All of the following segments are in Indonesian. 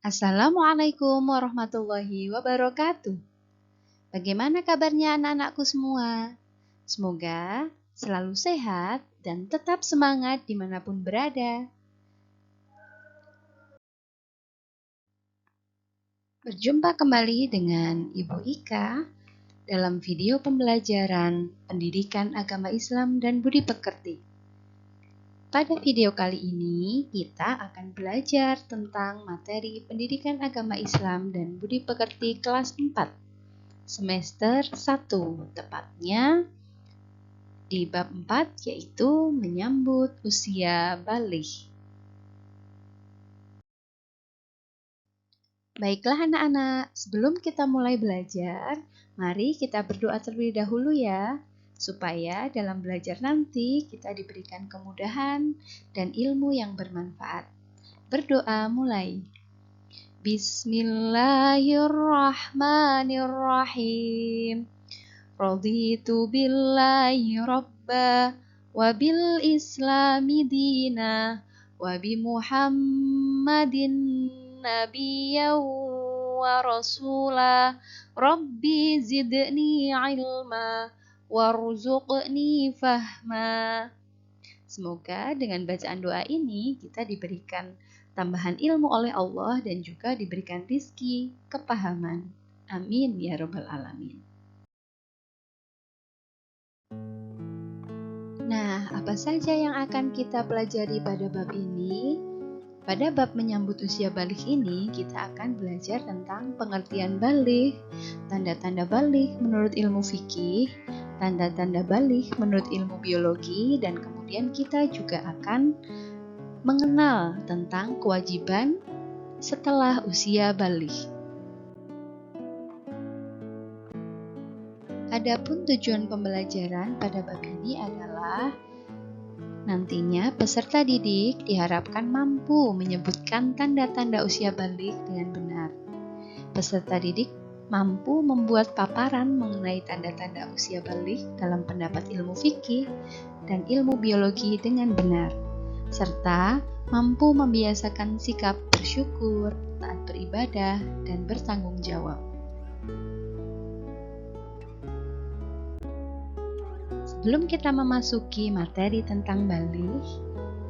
Assalamualaikum warahmatullahi wabarakatuh. Bagaimana kabarnya anak-anakku semua? Semoga selalu sehat dan tetap semangat dimanapun berada. Berjumpa kembali dengan Ibu Ika dalam video pembelajaran Pendidikan Agama Islam dan Budi Pekerti. Pada video kali ini, kita akan belajar tentang materi Pendidikan Agama Islam dan Budi Pekerti kelas 4, semester 1, tepatnya di bab 4, yaitu menyambut usia baligh. Baiklah anak-anak, sebelum kita mulai belajar, mari kita berdoa terlebih dahulu ya, supaya dalam belajar nanti kita diberikan kemudahan dan ilmu yang bermanfaat. Berdoa mulai. Bismillahirrahmanirrahim. Raditu billahi rabba wa bil islami dina wa bi Muhammadin nabiyyan wa rasula rabbi zidni ilma warzuqni fahma. Semoga dengan bacaan doa ini kita diberikan tambahan ilmu oleh Allah dan juga diberikan rizki kepahaman. Amin ya rabbal alamin. Nah, apa saja yang akan kita pelajari pada bab ini? Pada bab menyambut usia baligh ini, kita akan belajar tentang pengertian baligh, tanda-tanda baligh menurut ilmu fikih, tanda-tanda baligh menurut ilmu biologi, dan kemudian kita juga akan mengenal tentang kewajiban setelah usia baligh. Adapun tujuan pembelajaran pada bab ini adalah nantinya peserta didik diharapkan mampu menyebutkan tanda-tanda usia baligh dengan benar. Peserta didik mampu membuat paparan mengenai tanda-tanda usia baligh dalam pendapat ilmu fikih dan ilmu biologi dengan benar, serta mampu membiasakan sikap bersyukur, taat beribadah, dan bertanggung jawab. Sebelum kita memasuki materi tentang baligh,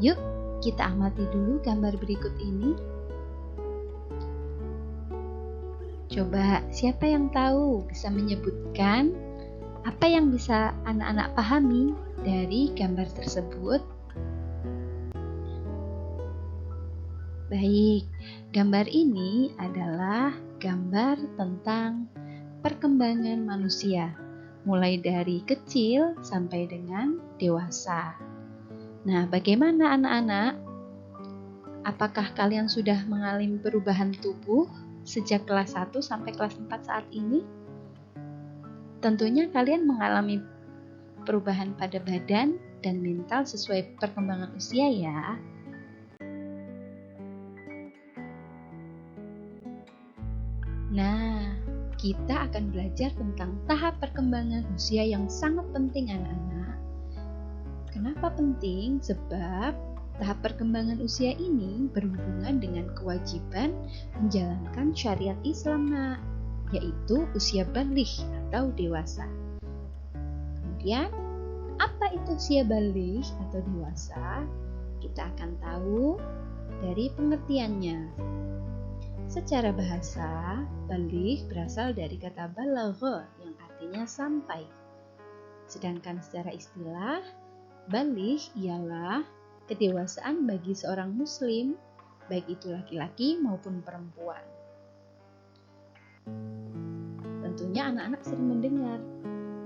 yuk kita amati dulu gambar berikut ini. Coba siapa yang tahu bisa menyebutkan apa yang bisa anak-anak pahami dari gambar tersebut? Baik, gambar ini adalah gambar tentang perkembangan manusia, mulai dari kecil sampai dengan dewasa. Nah, bagaimana anak-anak? Apakah kalian sudah mengalami perubahan tubuh sejak kelas 1 sampai kelas 4 saat ini? Tentunya kalian mengalami perubahan pada badan dan mental sesuai perkembangan usia ya. Nah, kita akan belajar tentang tahap perkembangan usia yang sangat penting anak-anak. Kenapa penting? Sebab tahap perkembangan usia ini berhubungan dengan kewajiban menjalankan syariat Islam, nak, yaitu usia baligh atau dewasa. Kemudian, apa itu usia baligh atau dewasa? Kita akan tahu dari pengertiannya. Secara bahasa, baligh berasal dari kata balagha yang artinya sampai. Sedangkan secara istilah, baligh ialah kedewasaan bagi seorang muslim, baik itu laki-laki maupun perempuan. Tentunya anak-anak sering mendengar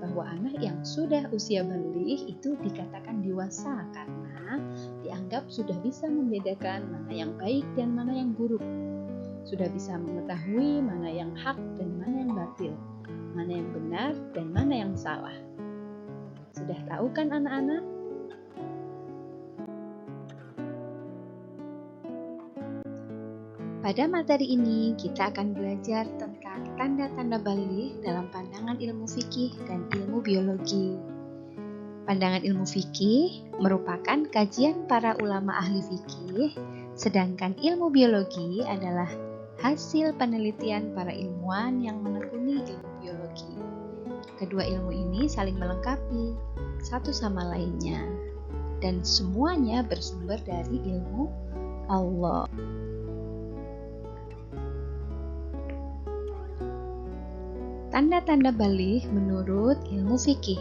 bahwa anak yang sudah usia baligh itu dikatakan dewasa karena dianggap sudah bisa membedakan mana yang baik dan mana yang buruk. Sudah bisa mengetahui mana yang hak dan mana yang batil, mana yang benar dan mana yang salah. Sudah tahu kan anak-anak? Pada materi ini kita akan belajar tentang tanda-tanda baligh dalam pandangan ilmu fikih dan ilmu biologi. Pandangan ilmu fikih merupakan kajian para ulama ahli fikih, sedangkan ilmu biologi adalah hasil penelitian para ilmuwan yang menekuni ilmu biologi. Kedua ilmu ini saling melengkapi satu sama lainnya, dan semuanya bersumber dari ilmu Allah. Tanda-tanda baligh menurut ilmu fikih.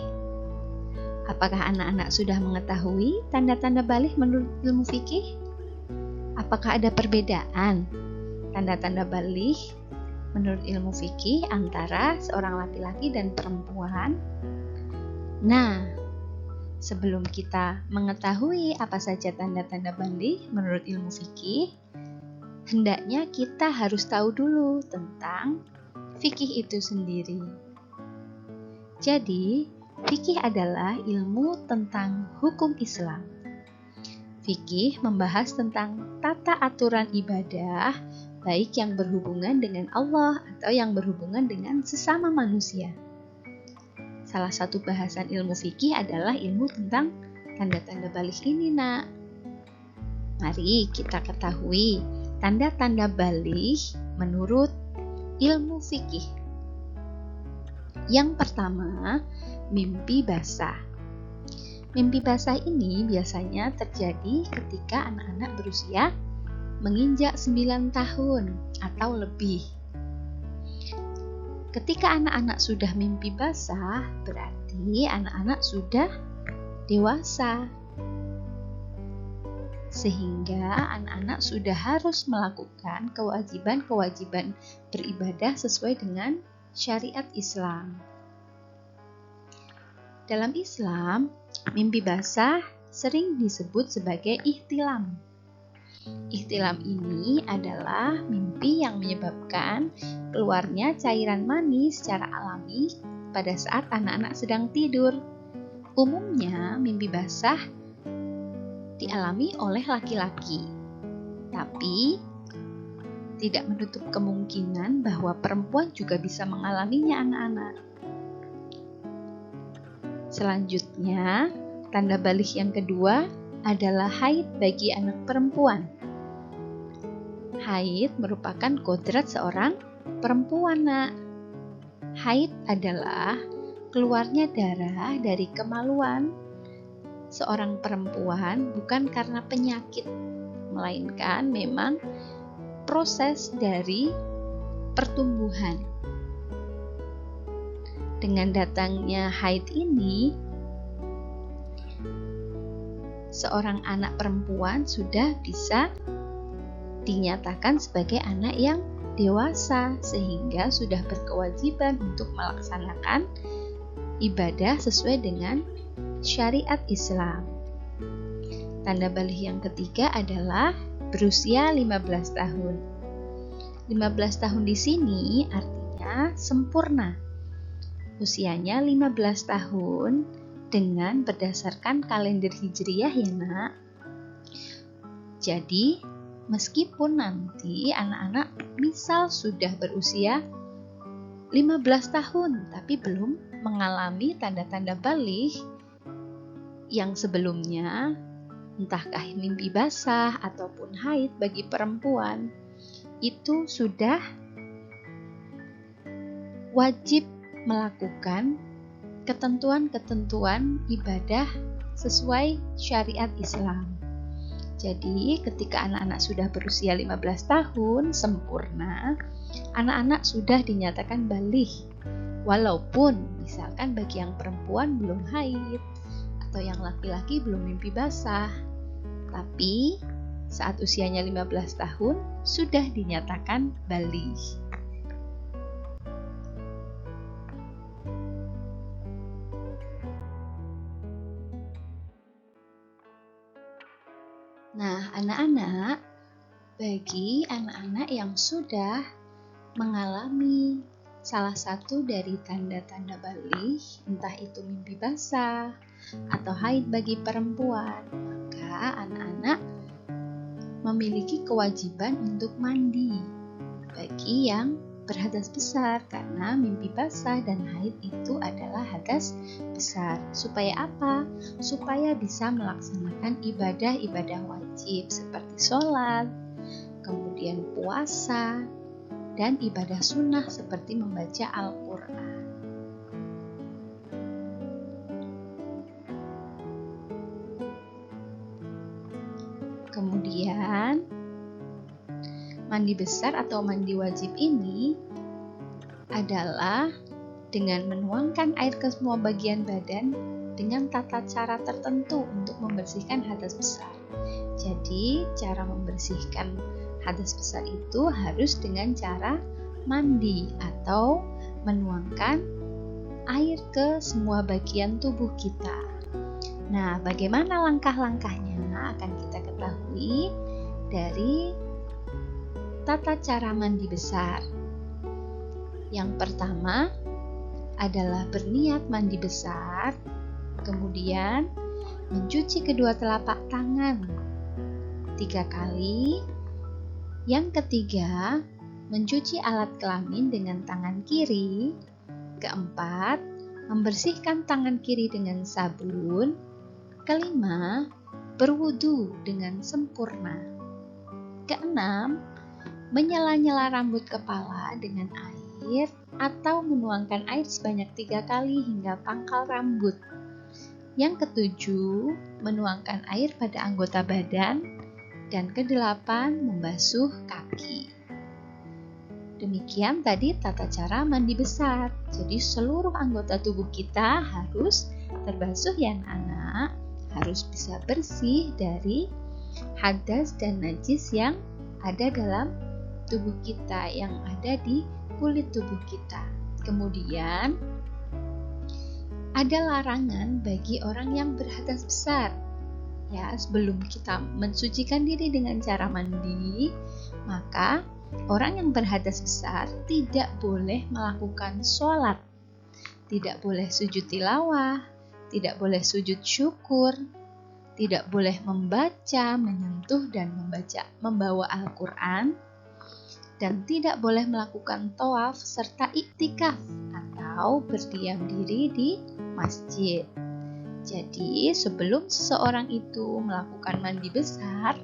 Apakah anak-anak sudah mengetahui tanda-tanda baligh menurut ilmu fikih? Apakah ada perbedaan tanda-tanda baligh menurut ilmu fikih antara seorang laki-laki dan perempuan? Nah, sebelum kita mengetahui apa saja tanda-tanda baligh menurut ilmu fikih, hendaknya kita harus tahu dulu tentang fikih itu sendiri. Jadi, fikih adalah ilmu tentang hukum Islam. Fikih membahas tentang tata aturan ibadah, baik yang berhubungan dengan Allah atau yang berhubungan dengan sesama manusia. Salah satu bahasan ilmu fikih adalah ilmu tentang tanda-tanda baligh ini, Nak. Mari kita ketahui tanda-tanda baligh menurut ilmu fikih. Yang pertama, mimpi basah. Mimpi basah ini biasanya terjadi ketika anak-anak berusia menginjak 9 tahun atau lebih. Ketika anak-anak sudah mimpi basah, berarti anak-anak sudah dewasa. Sehingga anak-anak sudah harus melakukan kewajiban-kewajiban beribadah sesuai dengan syariat Islam. Dalam Islam, mimpi basah sering disebut sebagai ihtilam. Ihtilam ini adalah mimpi yang menyebabkan keluarnya cairan mani secara alami pada saat anak-anak sedang tidur. Umumnya, mimpi basah dialami oleh laki-laki, tapi tidak menutup kemungkinan bahwa perempuan juga bisa mengalaminya, anak-anak. Selanjutnya, tanda baligh yang kedua adalah haid bagi anak perempuan. Haid merupakan kodrat seorang perempuan, Nak. Haid adalah keluarnya darah dari kemaluan seorang perempuan bukan karena penyakit, melainkan memang proses dari pertumbuhan. Dengan datangnya haid ini, seorang anak perempuan sudah bisa dinyatakan sebagai anak yang dewasa, sehingga sudah berkewajiban untuk melaksanakan ibadah sesuai dengan syariat Islam. Tanda baligh yang ketiga adalah berusia 15 tahun. 15 tahun di sini artinya sempurna. Usianya 15 tahun dengan berdasarkan kalender Hijriyah, ya, Nak. Jadi, meskipun nanti anak-anak misal sudah berusia 15 tahun tapi belum mengalami tanda-tanda baligh yang sebelumnya, entahkah mimpi basah ataupun haid bagi perempuan, itu sudah wajib melakukan ketentuan-ketentuan ibadah sesuai syariat Islam. Jadi, ketika anak-anak sudah berusia 15 tahun sempurna, anak-anak sudah dinyatakan baligh. Walaupun misalkan bagi yang perempuan belum haid atau yang laki-laki belum mimpi basah, tapi saat usianya 15 tahun sudah dinyatakan baligh. Nah, anak-anak, bagi anak-anak yang sudah mengalami salah satu dari tanda-tanda baligh, entah itu mimpi basah atau haid bagi perempuan, maka anak-anak memiliki kewajiban untuk mandi bagi yang berhadas besar, karena mimpi basah dan haid itu adalah hadas besar. Supaya apa? Supaya bisa melaksanakan ibadah-ibadah wajib seperti sholat, kemudian puasa, dan ibadah sunnah seperti membaca Al-Quran. Kemudian, mandi besar atau mandi wajib ini adalah dengan menuangkan air ke semua bagian badan dengan tata cara tertentu untuk membersihkan hadas besar. Jadi, cara membersihkan hadas besar itu harus dengan cara mandi atau menuangkan air ke semua bagian tubuh kita. Nah, bagaimana langkah-langkahnya akan kita ketahui dari tata cara mandi besar. Yang pertama adalah berniat mandi besar, kemudian mencuci kedua telapak tangan 3 kali. Yang ketiga, mencuci alat kelamin dengan tangan kiri. Keempat, membersihkan tangan kiri dengan sabun. Kelima, berwudu dengan sempurna. Keenam, menyela-nyela rambut kepala dengan air atau menuangkan air sebanyak 3 kali hingga pangkal rambut. Yang ketujuh, menuangkan air pada anggota badan. Dan kedelapan, membasuh kaki. Demikian tadi tata cara mandi besar. Jadi seluruh anggota tubuh kita harus terbasuh ya anak-anak, harus bisa bersih dari hadas dan najis yang ada dalam tubuh kita, yang ada di kulit tubuh kita. Kemudian ada larangan bagi orang yang berhadas besar. Ya, sebelum kita mensucikan diri dengan cara mandi, maka orang yang berhadas besar tidak boleh melakukan sholat, tidak boleh sujud tilawah, tidak boleh sujud syukur, tidak boleh membaca, menyentuh, dan membawa Al-Quran, dan tidak boleh melakukan tawaf serta iktikaf atau berdiam diri di masjid. Jadi, sebelum seseorang itu melakukan mandi besar,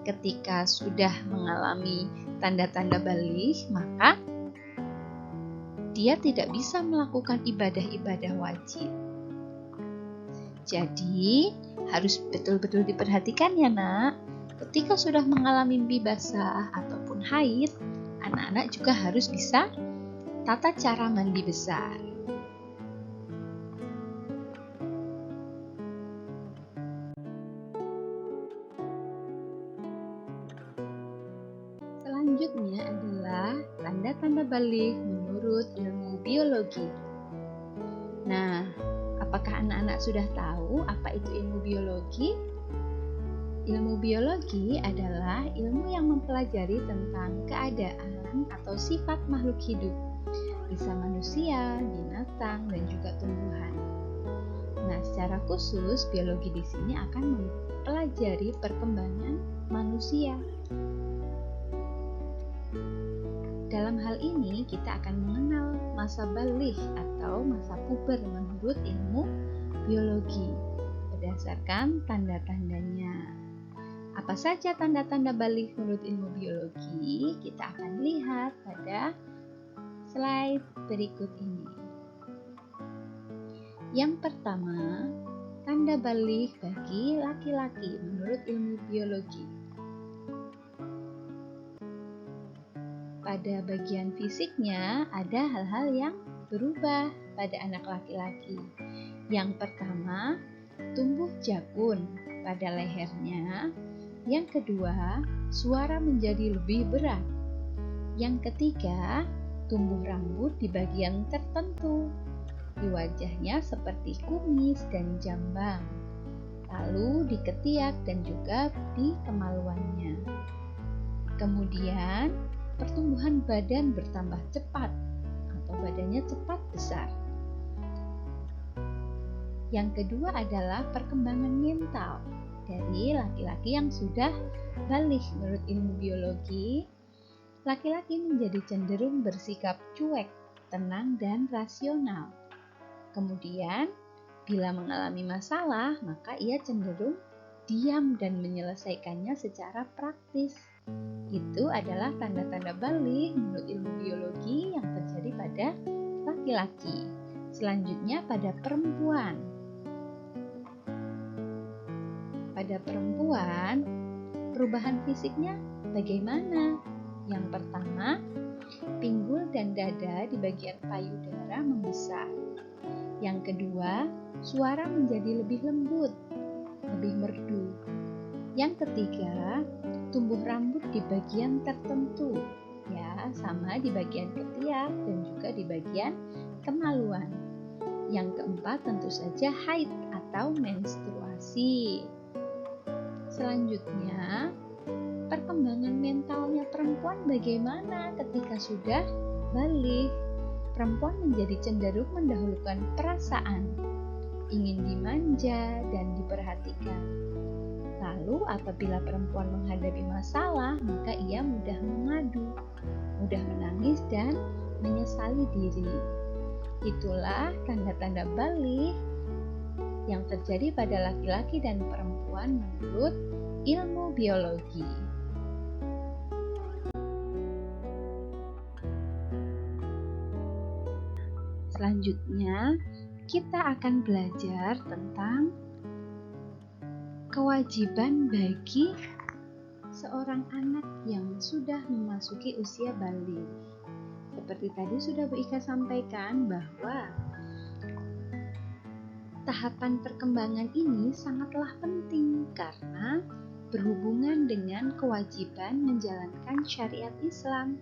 ketika sudah mengalami tanda-tanda baligh, maka dia tidak bisa melakukan ibadah-ibadah wajib. Jadi, harus betul-betul diperhatikan ya nak. Ketika sudah mengalami mimpi basah ataupun haid, anak-anak juga harus bisa tata cara mandi besar. Selanjutnya adalah tanda-tanda baligh menurut ilmu biologi. Nah, apakah anak-anak sudah tahu apa itu ilmu biologi? Ilmu biologi adalah ilmu yang mempelajari tentang keadaan atau sifat makhluk hidup, bisa manusia, binatang, dan juga tumbuhan. Nah, secara khusus biologi di sini akan mempelajari perkembangan manusia. Dalam hal ini kita akan mengenal masa baligh atau masa puber menurut ilmu biologi berdasarkan tanda-tandanya. Apa saja tanda-tanda baligh menurut ilmu biologi? Kita akan lihat pada slide berikut ini. Yang pertama, tanda baligh bagi laki-laki menurut ilmu biologi. Pada bagian fisiknya ada hal-hal yang berubah pada anak laki-laki. Yang pertama, tumbuh jakun pada lehernya. Yang kedua, suara menjadi lebih berat. Yang ketiga, tumbuh rambut di bagian tertentu. Di wajahnya seperti kumis dan jambang. Lalu di ketiak dan juga di kemaluannya. Kemudian, pertumbuhan badan bertambah cepat atau badannya cepat besar. Yang kedua adalah perkembangan mental dari laki-laki yang sudah baligh menurut ilmu biologi. Laki-laki menjadi cenderung bersikap cuek, tenang, dan rasional. Kemudian, bila mengalami masalah, maka ia cenderung diam dan menyelesaikannya secara praktis. Itu adalah tanda-tanda balik menurut ilmu biologi yang terjadi pada laki-laki. Selanjutnya pada perempuan. Pada perempuan, perubahan fisiknya bagaimana? Yang pertama, pinggul dan dada di bagian payudara membesar. Yang kedua, suara menjadi lebih lembut, lebih merdu. Yang ketiga, tumbuh rambut di bagian tertentu, ya, sama di bagian ketiak dan juga di bagian kemaluan. Yang keempat tentu saja haid atau menstruasi. Selanjutnya, perkembangan mentalnya perempuan bagaimana ketika sudah balik? Perempuan menjadi cenderung mendahulukan perasaan, ingin dimanja dan diperhatikan. Lalu apabila perempuan menghadapi masalah, maka ia mudah mengadu, mudah menangis dan menyesali diri. Itulah tanda-tanda balik yang terjadi pada laki-laki dan perempuan menurut ilmu biologi. Selanjutnya, kita akan belajar tentang kewajiban bagi seorang anak yang sudah memasuki usia balik. Seperti tadi sudah Bu Ika sampaikan bahwa tahapan perkembangan ini sangatlah penting karena berhubungan dengan kewajiban menjalankan syariat Islam.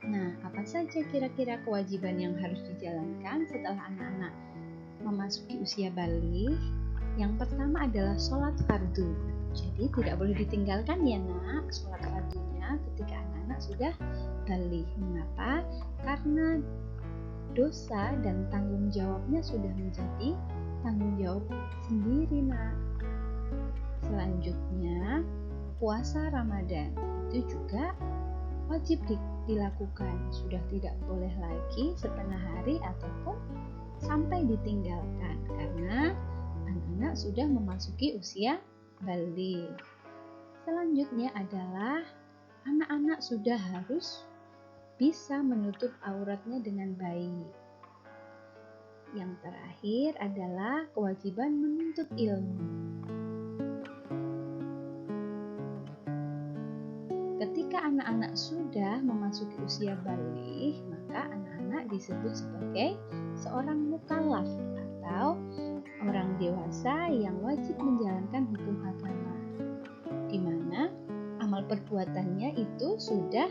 Nah, apa saja kira-kira kewajiban yang harus dijalankan setelah anak-anak memasuki usia balik? Yang pertama adalah sholat fardu. Jadi tidak boleh ditinggalkan ya nak, sholat fardunya ketika anak-anak sudah balik. Mengapa? Karena dosa dan tanggung jawabnya sudah menjadi tanggung jawab sendiri nak. Selanjutnya, puasa Ramadan itu juga wajib dilakukan. Sudah tidak boleh lagi setengah hari ataupun sampai ditinggalkan karena anak-anak sudah memasuki usia balik. Selanjutnya adalah anak-anak sudah harus bisa menutup auratnya dengan baik. Yang terakhir adalah kewajiban menuntut ilmu. Ketika anak-anak sudah memasuki usia balik, maka anak-anak disebut sebagai seorang mukallaf atau orang dewasa yang wajib menjalankan hukum agama, di mana amal perbuatannya itu sudah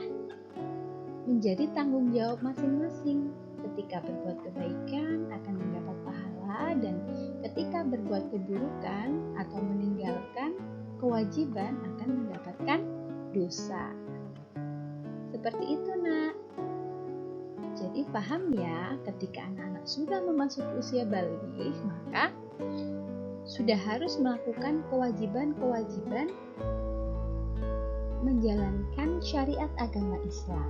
menjadi tanggung jawab masing-masing. Ketika berbuat kebaikan akan mendapat pahala, dan ketika berbuat keburukan atau meninggalkan kewajiban akan mendapatkan dosa. Seperti itu nak. Jadi paham ya, ketika anak-anak sudah memasuki usia balik, maka sudah harus melakukan kewajiban-kewajiban menjalankan syariat agama Islam.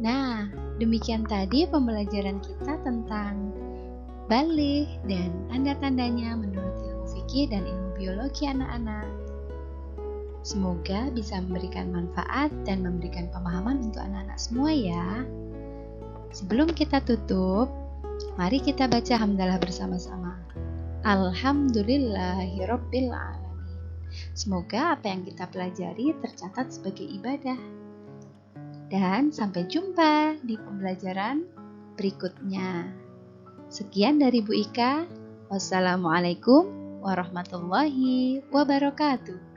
Nah, demikian tadi pembelajaran kita tentang balik dan tanda-tandanya menurut ilmu fikih dan ilmu biologi anak-anak. Semoga bisa memberikan manfaat dan memberikan pemahaman untuk anak-anak semua ya. Sebelum kita tutup, mari kita baca hamdalah bersama-sama. Alhamdulillahirabbil alamin. Semoga apa yang kita pelajari tercatat sebagai ibadah. Dan sampai jumpa di pembelajaran berikutnya. Sekian dari Bu Ika. Wassalamualaikum warahmatullahi wabarakatuh.